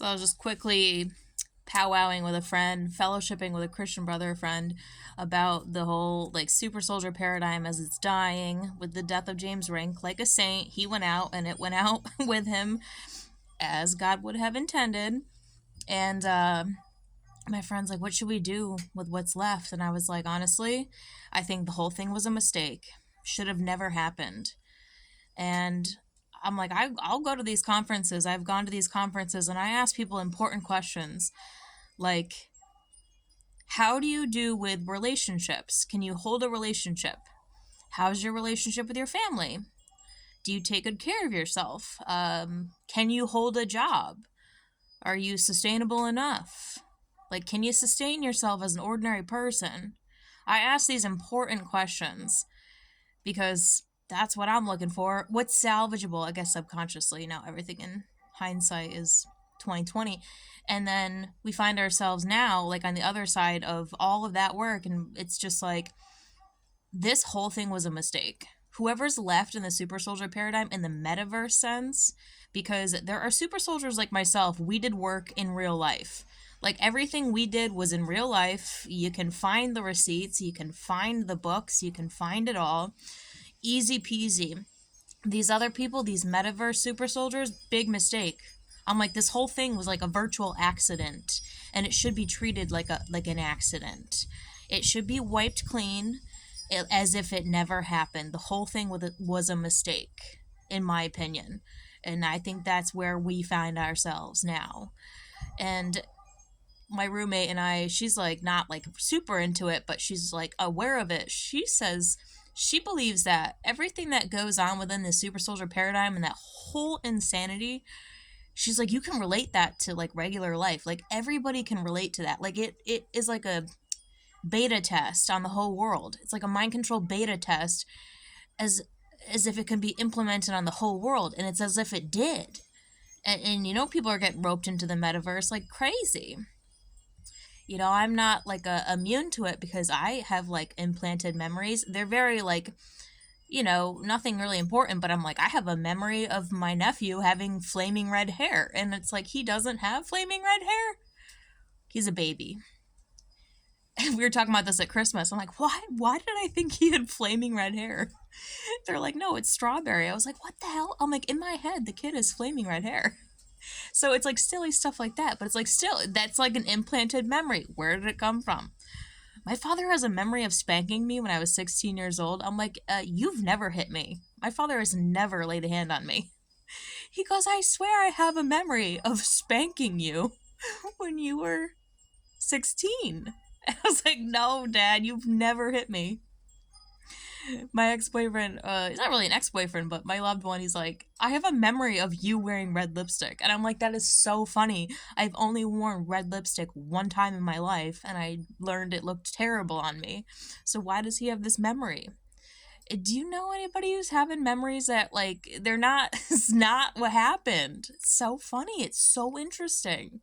So I was just quickly powwowing with a friend, fellowshipping with a Christian brother friend about the whole like super soldier paradigm as it's dying with the death of James Rink. Like a saint, he went out and it went out with him as God would have intended. And my friend's like, what should we do with what's left? And I was like, honestly, I think the whole thing was a mistake. Should have never happened. And I'm like, I'll go to these conferences. I've gone to these conferences and I ask people important questions like, how do you do with relationships? Can you hold a relationship? How's your relationship with your family? Do you take good care of yourself? Can you hold a job? Are you sustainable enough? Like, can you sustain yourself as an ordinary person? I ask these important questions because that's what I'm looking for. What's salvageable? I guess subconsciously, now everything in hindsight is 2020. And then we find ourselves now like on the other side of all of that work, and it's just like this whole thing was a mistake. Whoever's left in the super soldier paradigm in the metaverse sense, because there are super soldiers like myself, we did work in real life. Like everything we did was in real life. You can find the receipts, you can find the books, you can find it all. Easy peasy. These other people, these metaverse super soldiers, big mistake. I'm like, this whole thing was like a virtual accident, and it should be treated like an accident. It should be wiped clean, as if it never happened. The whole thing was a mistake, in my opinion, and I think that's where we find ourselves now. And my roommate and I, she's like not like super into it, but she's like aware of it. She says she believes that everything that goes on within the super soldier paradigm and that whole insanity, she's like, you can relate that to like regular life. Like everybody can relate to that. Like it is like a beta test on the whole world. It's like a mind control beta test as as if it can be implemented on the whole world, and it's as if it did. And you know, people are getting roped into the metaverse like crazy. You know, I'm not like immune to it because I have like implanted memories. They're very like, you know, nothing really important, but I'm like, I have a memory of my nephew having flaming red hair. And it's like, he doesn't have flaming red hair. He's a baby. And we were talking about this at Christmas. I'm like, why? Why did I think he had flaming red hair? They're like, no, it's strawberry. I was like, what the hell? I'm like, in my head, the kid has flaming red hair. So it's like silly stuff like that, but it's like still, that's like an implanted memory. Where did it come from? My father has a memory of spanking me when I was 16 years old. I'm like, you've never hit me. My father has never laid a hand on me. He goes, I swear I have a memory of spanking you when you were 16. And I was like, no, Dad, you've never hit me. My ex-boyfriend, he's not really an ex-boyfriend, but my loved one, he's like, I have a memory of you wearing red lipstick. And I'm like, that is so funny. I've only worn red lipstick one time in my life, and I learned it looked terrible on me. So why does he have this memory? Do you know anybody who's having memories that, like, they're not, it's not what happened? It's so funny. It's so interesting.